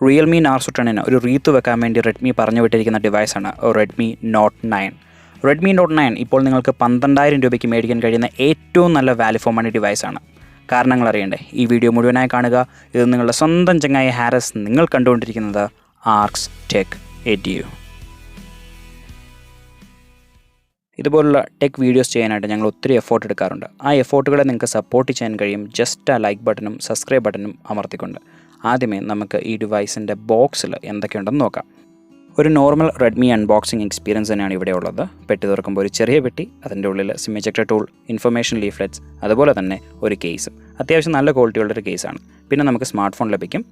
Realme Narzo ഒരു wreath വെക്കാൻ വേണ്ടി റെഡ്മി പറഞ്ഞു വിട്ടിരിക്കുന്ന ഡിവൈസാണ് Redmi Note 9. Redmi Note 9 ഇപ്പോൾ നിങ്ങൾക്ക് 12,000 രൂപയ്ക്ക് മേടിക്കാൻ കഴിയുന്ന ഏറ്റവും നല്ല വാല്യൂ ഫോർ മണി ഡിവൈസാണ്. കാരണങ്ങൾ അറിയണ്ടേ? ഈ വീഡിയോ മുഴുവനായി കാണുക. ഇത് നിങ്ങളുടെ സ്വന്തം ചങ്ങായി ഹാരിസ്. നിങ്ങൾ കണ്ടുകൊണ്ടിരിക്കുന്നത് ആർക്സ് ടെക് എഡ്യു. ഇതുപോലുള്ള ടെക് വീഡിയോസ് ചെയ്യാനായിട്ട് ഞങ്ങൾ ഒത്തിരി എഫോർട്ട് എടുക്കാറുണ്ട്. ആ എഫോർട്ടുകളെ നിങ്ങൾക്ക് സപ്പോർട്ട് ചെയ്യാൻ കഴിയും ജസ്റ്റ് ആ ലൈക്ക് ബട്ടണും സബ്സ്ക്രൈബ് ബട്ടണും അമർത്തിക്കൊണ്ട്. ആദ്യമേ നമുക്ക് ഈ ഡിവൈസിൻ്റെ ബോക്സിൽ എന്തൊക്കെയുണ്ടെന്ന് നോക്കാം. ഒരു നോർമൽ റെഡ്മി അൺബോക്സിംഗ് എക്സ്പീരിയൻസ് തന്നെയാണ് ഇവിടെ ഉള്ളത്. പെട്ടി തുറക്കുമ്പോൾ ഒരു ചെറിയ പെട്ടി, അതിൻ്റെ ഉള്ളിൽ SIM ejector tool, information leaflets, അതുപോലെ തന്നെ ഒരു കേസും. അത്യാവശ്യം നല്ല ക്വാളിറ്റിയുള്ള ഒരു കേസാണ്. പിന്നെ നമുക്ക് സ്മാർട്ട് ഫോൺ ലഭിക്കും.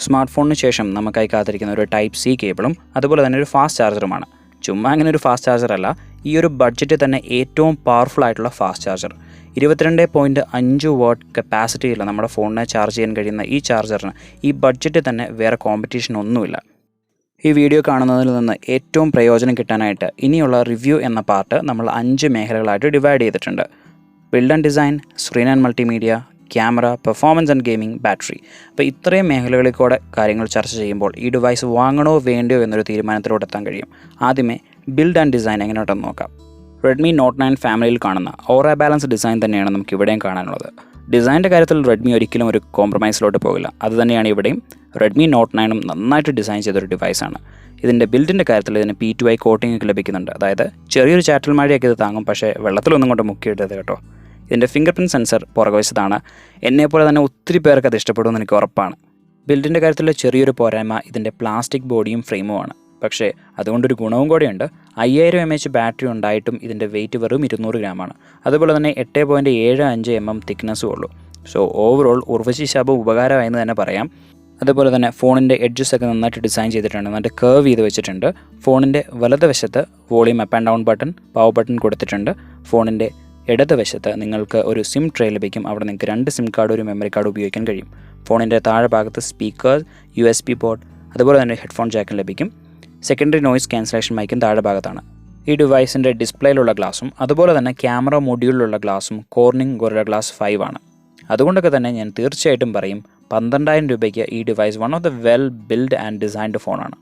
സ്മാർട്ട് ഫോണിന് ശേഷം നമുക്കായി കാത്തിരിക്കുന്ന ഒരു ടൈപ്പ് സി കേബിളും അതുപോലെ തന്നെ ഒരു ഫാസ്റ്റ് ചാർജറുമാണ്. ചുമ്മാ അങ്ങനെ ഒരു ഫാസ്റ്റ് ചാർജർ അല്ല, ഈ ഒരു ബഡ്ജറ്റിൽ തന്നെ ഏറ്റവും പവർഫുൾ ആയിട്ടുള്ള ഫാസ്റ്റ് ചാർജർ. 22.5 വാട്ട് കപ്പാസിറ്റിയുള്ള നമ്മുടെ ഫോണിനെ ചാർജ് ചെയ്യാൻ കഴിയുന്ന ഈ ചാർജറിന് ഈ ബഡ്ജറ്റിൽ തന്നെ വേറെ കോമ്പറ്റീഷൻ ഒന്നുമില്ല. ഈ വീഡിയോ കാണുന്നതിൽ നിന്ന് ഏറ്റവും പ്രയോജനം കിട്ടാനായിട്ട് ഇനിയുള്ള റിവ്യൂ എന്ന പാർട്ട് നമ്മൾ 5 മേഖലകളായിട്ട് ഡിവൈഡ് ചെയ്തിട്ടുണ്ട്. Build and design, screen and multimedia, camera, performance and gaming, battery. അപ്പോൾ ഇത്രയും മേഖലകളിൽ കൂടെ കാര്യങ്ങൾ ചർച്ച ചെയ്യുമ്പോൾ ഈ ഡിവൈസ് വാങ്ങണോ വേണ്ടയോ എന്നൊരു തീരുമാനത്തിലോട്ട് എത്താൻ കഴിയും. ആദ്യമേ ബിൽഡ് ആൻഡ് ഡിസൈൻ എങ്ങനെയുണ്ടെന്ന് നോക്കാം. Redmi Note 9 ഫാമിലിയിൽ കാണുന്ന ഓറ ബാലൻസ് ഡിസൈൻ തന്നെയാണ് നമുക്ക് ഇവിടെയും കാണാനുള്ളത്. ഡിസൈൻ്റെ കാര്യത്തിൽ റെഡ്മി ഒരിക്കലും ഒരു കോംപ്രമൈസിലോട്ട് പോകില്ല. അതുതന്നെയാണ് ഇവിടെയും. Redmi Note 9 നന്നായിട്ട് ഡിസൈൻ ചെയ്തൊരു ഡിവൈസാണ്. ഇതിൻ്റെ ബിൽഡിൻ്റെ കാര്യത്തിൽ ഇതിന് P2I കോട്ടിംഗ് ഒക്കെ ലഭിക്കുന്നുണ്ട്. അതായത് ചെറിയൊരു ചാറ്റൽ മഴയൊക്കെ ഇത് താങ്ങും, പക്ഷേ വെള്ളത്തിലൊന്നും കൊണ്ട് മുക്കിയിട്ടത് കേട്ടോ. ഇതിൻ്റെ ഫിംഗർ പ്രിൻറ്റ് സെൻസർ പുറകുവശത്താണ്. എന്നെപ്പോലെ തന്നെ ഒത്തിരി പേർക്ക് അത് ഇഷ്ടപ്പെടുമെന്ന് എനിക്ക് ഉറപ്പാണ്. ബിൽഡിൻ്റെ കാര്യത്തിൽ ചെറിയൊരു പോരായ്മ ഇതിൻ്റെ പ്ലാസ്റ്റിക് ബോഡിയും ഫ്രെയിമുമാണ്. പക്ഷേ അതുകൊണ്ടൊരു ഗുണവും കൂടെയുണ്ട്. 5000 mAh ബാറ്ററി ഉണ്ടായിട്ടും ഇതിൻ്റെ വെയിറ്റ് വെറും 200 ഗ്രാമാണ്. അതുപോലെ തന്നെ 8.75 mm തിക്നെസ്സും ഉള്ളൂ. സോ ഓവറോൾ ഉർവശി ശാപം ഉപകാരമായെന്ന് തന്നെ പറയാം. അതുപോലെ തന്നെ ഫോണിൻ്റെ എഡ്ജസ് ഒക്കെ നന്നായിട്ട് ഡിസൈൻ ചെയ്തിട്ടുണ്ട്, നന്നായിട്ട് കർവ് ചെയ്ത് വെച്ചിട്ടുണ്ട്. ഫോണിൻ്റെ വലതുവശത്ത് volume up and down button, power button കൊടുത്തിട്ടുണ്ട്. ഫോണിൻ്റെ ഇടതുവശത്ത് നിങ്ങൾക്ക് ഒരു സിം ട്രേ ലഭിക്കും. അവിടെ നിങ്ങൾക്ക് 2 സിം കാർഡ്, ഒരു മെമ്മറി കാർഡ് ഉപയോഗിക്കാൻ കഴിയും. ഫോണിൻ്റെ താഴെ ഭാഗത്ത് സ്പീക്കേഴ്സ്, USB പോർട്ട്, അതുപോലെ തന്നെ ഹെഡ്ഫോൺ ജാക്കും ലഭിക്കും. സെക്കൻഡറി നോയ്സ് ക്യാൻസലേഷൻ മൈക്കും താഴെ ഭാഗത്താണ്. ഈ ഡിവൈസിൻ്റെ ഡിസ്പ്ലേയിലുള്ള ഗ്ലാസും അതുപോലെ തന്നെ ക്യാമറ മൊഡ്യൂളിലുള്ള ഗ്ലാസും കോർണിംഗ് ഗൊറില്ല ഗ്ലാസ് 5 ആണ്. അതുകൊണ്ടൊക്കെ തന്നെ ഞാൻ തീർച്ചയായിട്ടും പറയും 12,000 രൂപയ്ക്ക് ഈ device one of the well build and designed ഫോണാണ്.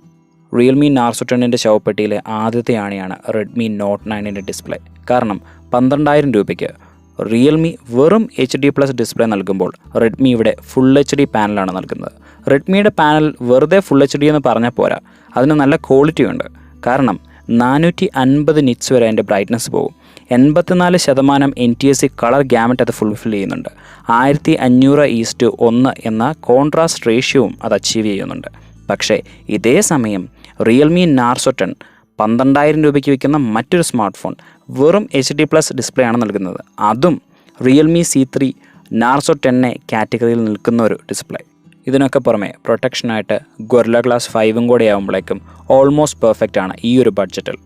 റിയൽമി നാർസോ 10 ചവപ്പെട്ടിയിലെ ആദ്യത്തെ ആണിയാണ് Redmi Note 9 ഡിസ്പ്ലേ. കാരണം 12,000 രൂപയ്ക്ക് റിയൽമി വെറും HD+ ഡിസ്പ്ലേ നൽകുമ്പോൾ റെഡ്മി ഇവിടെ ഫുൾ HD പാനലാണ് നൽകുന്നത്. റെഡ്മിയുടെ പാനൽ വെറുതെ ഫുൾ HD എന്ന് പറഞ്ഞാൽ പോരാ, അതിന് നല്ല ക്വാളിറ്റി ഉണ്ട്. കാരണം 450 നിറ്റ്സ് വരെ അതിൻ്റെ ബ്രൈറ്റ്നസ് പോകും. 84% NTSC കളർ ഗ്യാമറ്റ് അത് ഫുൾഫിൽ ചെയ്യുന്നുണ്ട്. 1500:1 എന്ന കോൺട്രാസ്റ്റ് റേഷ്യോവും അത് അച്ചീവ് ചെയ്യുന്നുണ്ട്. പക്ഷേ ഇതേ സമയം റിയൽമി നാർസോ 10 12,000 രൂപയ്ക്ക് വിൽക്കുന്ന മറ്റൊരു സ്മാർട്ട് ഫോൺ വെറും HD+ ഡിസ്പ്ലേ ആണ് നൽകുന്നത്. അതും റിയൽമി C3 നാർസോ 10 കാറ്റഗറിയിൽ നിൽക്കുന്ന ഒരു ഡിസ്പ്ലേ. ഇതിനൊക്കെ പുറമെ പ്രൊട്ടക്ഷനായിട്ട് ഗൊറില്ല ഗ്ലാസ് 5 കൂടെ ആകുമ്പോഴേക്കും ഓൾമോസ്റ്റ് പെർഫെക്റ്റ് ആണ് ഈ ഒരു ബഡ്ജറ്റിൽ.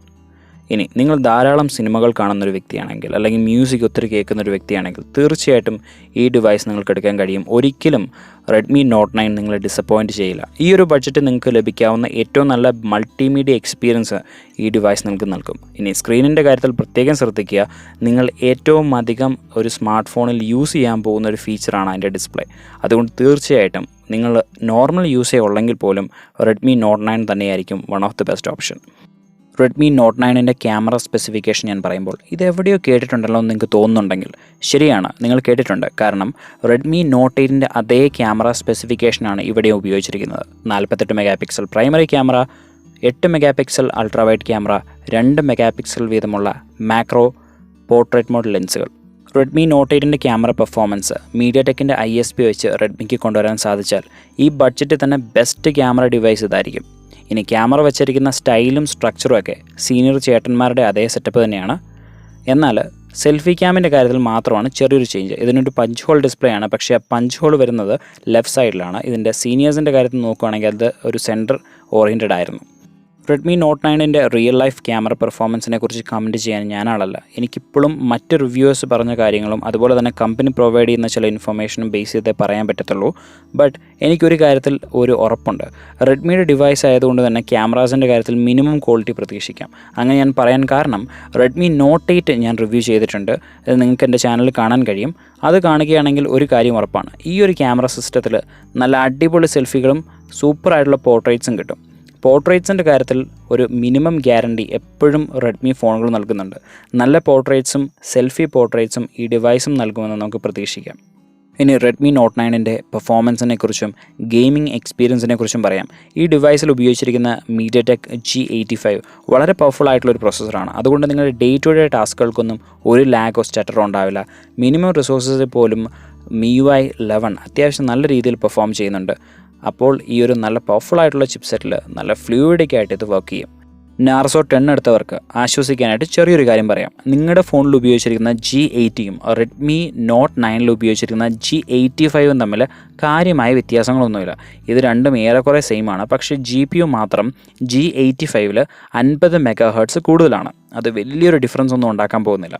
ഇനി നിങ്ങൾ ധാരാളം സിനിമകൾ കാണുന്നൊരു വ്യക്തിയാണെങ്കിൽ, അല്ലെങ്കിൽ മ്യൂസിക് ഒത്തിരി കേൾക്കുന്നൊരു വ്യക്തിയാണെങ്കിൽ തീർച്ചയായിട്ടും ഈ ഡിവൈസ് നിങ്ങൾക്ക് എടുക്കാൻ കഴിയും. ഒരിക്കലും Redmi Note 9 നിങ്ങളെ ഡിസപ്പോയിൻറ്റ് ചെയ്യില്ല. ഈ ഒരു ബഡ്ജറ്റ് നിങ്ങൾക്ക് ലഭിക്കാവുന്ന ഏറ്റവും നല്ല മൾട്ടിമീഡിയ എക്സ്പീരിയൻസ് ഈ ഡിവൈസ് നിങ്ങൾക്ക് നൽകും. ഇനി സ്ക്രീനിൻ്റെ കാര്യത്തിൽ പ്രത്യേകം ശ്രദ്ധിക്കുക. നിങ്ങൾ ഏറ്റവും അധികം ഒരു സ്മാർട്ട് ഫോണിൽ യൂസ് ചെയ്യാൻ പോകുന്ന ഒരു ഫീച്ചറാണ് അതിൻ്റെ ഡിസ്പ്ലേ. അതുകൊണ്ട് തീർച്ചയായിട്ടും നിങ്ങൾ നോർമൽ യൂസേ ഉള്ളെങ്കിൽ പോലും Redmi Note 9 തന്നെയായിരിക്കും one of the best option. Redmi Note 9 camera specification ഞാൻ പറയുമ്പോൾ ഇത് എവിടെയോ കേട്ടിട്ടുണ്ടല്ലോ എന്ന് നിങ്ങൾക്ക് തോന്നുന്നുണ്ടെങ്കിൽ ശരിയാണ്, നിങ്ങൾ കേട്ടിട്ടുണ്ട്. കാരണം Redmi Note 8 അതേ ക്യാമറ സ്പെസിഫിക്കേഷനാണ് ഇവിടെ ഉപയോഗിച്ചിരിക്കുന്നത്. 48 MP primary camera, 8 MP ultra wide camera, 2 MP വീതമുള്ള മാക്രോ പോർട്രേറ്റ് മോഡ് ലെൻസുകൾ. Redmi Note 8 ക്യാമറ പെർഫോമൻസ് മീഡിയാടെക്കിൻ്റെ ISP വെച്ച് റെഡ്മിക്ക് കൊണ്ടുവരാൻ സാധിച്ചാൽ ഈ ബഡ്ജറ്റിൽ തന്നെ ബെസ്റ്റ് ക്യാമറ ഡിവൈസ് ഇതായിരിക്കും. ഇനി ക്യാമറ വെച്ചിരിക്കുന്ന സ്റ്റൈലും സ്ട്രക്ചറും ഒക്കെ സീനിയർ ചേട്ടന്മാരുടെ അതേ സെറ്റപ്പ് തന്നെയാണ്. എന്നാൽ സെൽഫി ക്യാമിൻ്റെ കാര്യത്തിൽ മാത്രമാണ് ചെറിയൊരു ചേഞ്ച്. ഇതിനൊരു പഞ്ച് ഹോൾ ഡിസ്പ്ലേ ആണ്, പക്ഷേ ആ പഞ്ച് ഹോൾ വരുന്നത് ലെഫ്റ്റ് സൈഡിലാണ്. ഇതിൻ്റെ സീനിയേഴ്സിൻ്റെ കാര്യത്തിൽ നോക്കുകയാണെങ്കിൽ അത് ഒരു സെൻറ്റർ ഓറിയൻറ്റഡ് ആയിരുന്നു. റെഡ്മി നോട്ട് 9ൻ്റെ റിയൽ ലൈഫ് ക്യാമറ പെർഫോമൻസിനെ കുറിച്ച് കമൻറ്റ് ചെയ്യാൻ ഞാനാളല്ല. എനിക്കിപ്പോഴും മറ്റ് റിവ്യൂവേഴ്സ് പറഞ്ഞ കാര്യങ്ങളും അതുപോലെ തന്നെ കമ്പനി പ്രൊവൈഡ് ചെയ്യുന്ന ചില ഇൻഫർമേഷനും ബേസ് ചെയ്തേ പറയാൻ പറ്റത്തുള്ളൂ. ബട്ട് എനിക്കൊരു കാര്യത്തിൽ ഒരു ഉറപ്പുണ്ട്. റെഡ്മിയുടെ ഡിവൈസ് ആയതുകൊണ്ട് തന്നെ ക്യാമറാസിൻ്റെ കാര്യത്തിൽ മിനിമം ക്വാളിറ്റി പ്രതീക്ഷിക്കാം. അങ്ങനെ ഞാൻ പറയാൻ കാരണം റെഡ്മി നോട്ട് 8 ഞാൻ റിവ്യൂ ചെയ്തിട്ടുണ്ട്. അത് നിങ്ങൾക്ക് എൻ്റെ ചാനലിൽ കാണാൻ കഴിയും. അത് കാണുകയാണെങ്കിൽ ഒരു കാര്യം ഉറപ്പാണ്. ഈ ഒരു ക്യാമറ സിസ്റ്റത്തിൽ നല്ല അടിപൊളി സെൽഫികളും സൂപ്പറായിട്ടുള്ള പോർട്രേറ്റ്സും കിട്ടും. പോർട്രേറ്റ്സിൻ്റെ കാര്യത്തിൽ ഒരു മിനിമം ഗ്യാരണ്ടി എപ്പോഴും റെഡ്മി ഫോണുകൾ നൽകുന്നുണ്ട്. നല്ല പോർട്രേറ്റ്സും സെൽഫി പോർട്രേറ്റ്സും ഈ ഡിവൈസും നൽകുമെന്ന് നമുക്ക് പ്രതീക്ഷിക്കാം. ഇനി റെഡ്മി നോട്ട് 9ൻ്റെ പെർഫോമൻസിനെ കുറിച്ചും ഗെയിമിംഗ് എക്സ്പീരിയൻസിനെ കുറിച്ചും പറയാം. ഈ ഡിവൈസിൽ ഉപയോഗിച്ചിരിക്കുന്ന mediatek G85 വളരെ പവർഫുൾ ആയിട്ടുള്ളൊരു പ്രോസസ്സറാണ്. അതുകൊണ്ട് നിങ്ങളുടെ ഡേ ടു ഡേ ടാസ്കുകൾക്കൊന്നും ഒരു ലാഗോ സ്റ്റട്ടറോ ഉണ്ടാവില്ല. മിനിമം റിസോഴ്സസിൽ പോലും MIUI 11 അത്യാവശ്യം നല്ല രീതിയിൽ പെർഫോം ചെയ്യുന്നുണ്ട്. അപ്പോൾ ഈ ഒരു നല്ല പവർഫുൾ ആയിട്ടുള്ള ചിപ്സെറ്റിൽ നല്ല ഫ്ലൂയിഡിക് ആയിട്ട് ഇത് വർക്ക് ചെയ്യും. നാർസോ 10 എടുത്തവർക്ക് ആശ്വസിക്കാനായിട്ട് ചെറിയൊരു കാര്യം പറയാം. നിങ്ങളുടെ ഫോണിൽ ഉപയോഗിച്ചിരിക്കുന്ന G80യും റെഡ്മി നോട്ട് 9ൽ ഉപയോഗിച്ചിരിക്കുന്ന G85യും തമ്മിൽ കാര്യമായ വ്യത്യാസങ്ങളൊന്നുമില്ല. ഇത് രണ്ടും ഏറെക്കുറെ സെയിമാണ്. പക്ഷേ GPU മാത്രം G85ൽ 50 MHz കൂടുതലാണ്. അത് വലിയൊരു ഡിഫറൻസ് ഒന്നും ഉണ്ടാക്കാൻ പോകുന്നില്ല.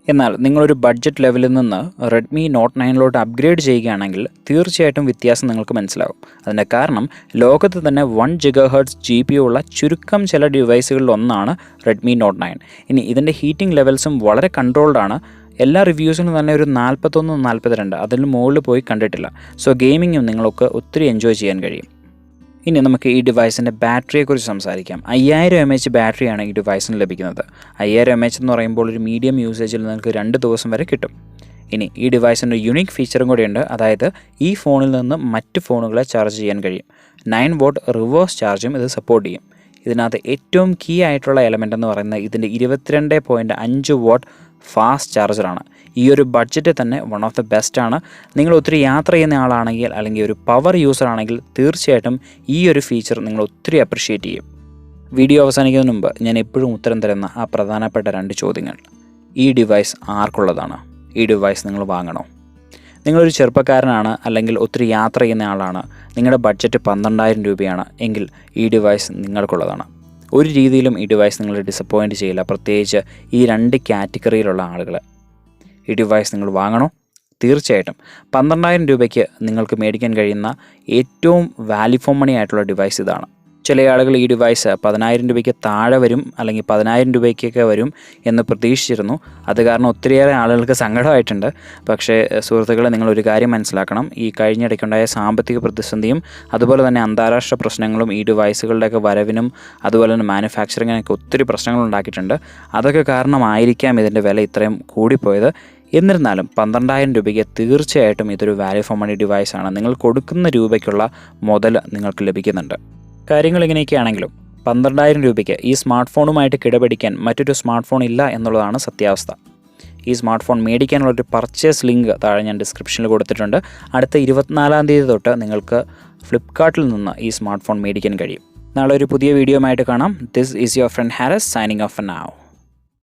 എന്നാൽ നിങ്ങളൊരു ബഡ്ജറ്റ് ലെവലിൽ നിന്ന് റെഡ്മി നോട്ട് 9ലോട്ട് അപ്ഗ്രേഡ് ചെയ്യുകയാണെങ്കിൽ തീർച്ചയായിട്ടും വ്യത്യാസം നിങ്ങൾക്ക് മനസ്സിലാകും. അതിൻ്റെ കാരണം ലോകത്ത് തന്നെ 1 GHz GPU ഉള്ള ചുരുക്കം ചില ഡിവൈസുകളിലൊന്നാണ് റെഡ്മി നോട്ട് 9. ഇനി ഇതിൻ്റെ ഹീറ്റിംഗ് ലെവൽസും വളരെ കൺട്രോൾഡ് ആണ്. എല്ലാ റിവ്യൂസിനും തന്നെ ഒരു 41, 42 അതിന് മുകളിൽ പോയി കണ്ടിട്ടില്ല. സോ ഗെയിമിങ്ങും നിങ്ങൾക്ക് ഒത്തിരി എൻജോയ് ചെയ്യാൻ കഴിയും. ഇനി നമുക്ക് ഈ ഡിവൈസിൻ്റെ ബാറ്ററിയെക്കുറിച്ച് സംസാരിക്കാം. 5000 mAh ബാറ്ററിയാണ് ഈ ഡിവൈസിന് ലഭിക്കുന്നത്. 5000 mAh എന്ന് പറയുമ്പോൾ ഒരു മീഡിയം യൂസേജിൽ നിങ്ങൾക്ക് 2 ദിവസം വരെ കിട്ടും. ഇനി ഈ ഡിവൈസിൻ്റെ യുണീക്ക് ഫീച്ചറും കൂടിയുണ്ട്. അതായത് ഈ ഫോണിൽ നിന്ന് മറ്റ് ഫോണുകളെ ചാർജ് ചെയ്യാൻ കഴിയും. 9 watt റിവേഴ്സ് ചാർജും ഇത് സപ്പോർട്ട് ചെയ്യും. ഇതിനകത്ത് ഏറ്റവും കീ ആയിട്ടുള്ള എലമെൻ്റ് എന്ന് പറയുന്നത് ഇതിൻ്റെ 22.5 watt ഫാസ്റ്റ് ചാർജറാണ്. ഈ ഒരു ബഡ്ജറ്റ് തന്നെ വൺ ഓഫ് ദ ബെസ്റ്റ് ആണ്. നിങ്ങൾ ഒത്തിരി യാത്ര ചെയ്യുന്ന ആളാണെങ്കിൽ അല്ലെങ്കിൽ ഒരു പവർ യൂസർ ആണെങ്കിൽ തീർച്ചയായിട്ടും ഈ ഒരു ഫീച്ചർ നിങ്ങൾ ഒത്തിരി അപ്രിഷ്യേറ്റ് ചെയ്യും. വീഡിയോ അവസാനിക്കുന്നതിന് മുമ്പ് ഞാൻ എപ്പോഴും ഉത്തരം തരുന്ന ആ പ്രധാനപ്പെട്ട 2 ചോദ്യങ്ങൾ. ഈ ഡിവൈസ് ആർക്കുള്ളതാണ്? ഈ ഡിവൈസ് നിങ്ങൾ വാങ്ങണോ? നിങ്ങളൊരു ചെറുപ്പക്കാരനാണ് അല്ലെങ്കിൽ ഒത്തിരി യാത്ര ചെയ്യുന്ന ആളാണ്, നിങ്ങളുടെ ബഡ്ജറ്റ് 12,000 രൂപയാണ് എങ്കിൽ ഈ ഡിവൈസ് നിങ്ങൾക്കുള്ളതാണ്. ഒരു രീതിയിലും ഈ ഡിവൈസ് നിങ്ങളെ ഡിസപ്പോയിൻറ്റ് ചെയ്യില്ല, പ്രത്യേകിച്ച് ഈ 2 കാറ്റഗറിയിലുള്ള ആളുകൾ. ഈ ഡിവൈസ് നിങ്ങൾ വാങ്ങണോ? തീർച്ചയായിട്ടും 12,000 രൂപയ്ക്ക് നിങ്ങൾക്ക് മേടിക്കാൻ കഴിയുന്ന ഏറ്റവും വാല്യൂ ഫോർ മണി ആയിട്ടുള്ള ഡിവൈസ് ഇതാണ്. ചില ആളുകൾ ഈ ഡിവൈസ് 10,000 രൂപയ്ക്ക് താഴെ വരും അല്ലെങ്കിൽ 10,000 രൂപയ്ക്കൊക്കെ വരും എന്ന് പ്രതീക്ഷിച്ചിരുന്നു. അത് കാരണം ഒത്തിരിയേറെ ആളുകൾക്ക് സങ്കടമായിട്ടുണ്ട്. പക്ഷേ സുഹൃത്തുക്കളെ, നിങ്ങളൊരു കാര്യം മനസ്സിലാക്കണം. ഈ കഴിഞ്ഞിടയ്ക്കുണ്ടായ സാമ്പത്തിക പ്രതിസന്ധിയും അതുപോലെ തന്നെ അന്താരാഷ്ട്ര പ്രശ്നങ്ങളും ഈ ഡിവൈസുകളുടെയൊക്കെ വരവിനും അതുപോലെ തന്നെ മാനുഫാക്ചറിങ്ങിനൊക്കെ ഒത്തിരി പ്രശ്നങ്ങൾ ഉണ്ടാക്കിയിട്ടുണ്ട്. അതൊക്കെ കാരണമായിരിക്കാം ഇതിൻ്റെ വില ഇത്രയും കൂടിപ്പോയത്. എന്നിരുന്നാലും 12,000 രൂപയ്ക്ക് തീർച്ചയായിട്ടും ഇതൊരു വാല്യൂ ഫോർ മണി ഡിവൈസാണ്. നിങ്ങൾ കൊടുക്കുന്ന രൂപയ്ക്കുള്ള മുതൽ നിങ്ങൾക്ക് ലഭിക്കുന്നുണ്ട്. കാര്യങ്ങൾ ഇങ്ങനെയൊക്കെയാണെങ്കിലും 12,000 രൂപയ്ക്ക് ഈ സ്മാർട്ട് ഫോണുമായിട്ട് കിടപിടിക്കാൻ മറ്റൊരു സ്മാർട്ട് ഫോൺ ഇല്ല എന്നുള്ളതാണ് സത്യാവസ്ഥ. ഈ സ്മാർട്ട് ഫോൺ മേടിക്കാനുള്ളൊരു പർച്ചേസ് ലിങ്ക് താഴെ ഞാൻ ഡിസ്ക്രിപ്ഷനിൽ കൊടുത്തിട്ടുണ്ട്. അടുത്ത 24-ാം തീയതി തൊട്ട് നിങ്ങൾക്ക് ഫ്ലിപ്കാർട്ടിൽ നിന്ന് ഈ സ്മാർട്ട് ഫോൺ മേടിക്കാൻ കഴിയും. നാളെ ഒരു പുതിയ വീഡിയോ ആയിട്ട് കാണാം. This is your friend Haris signing off now.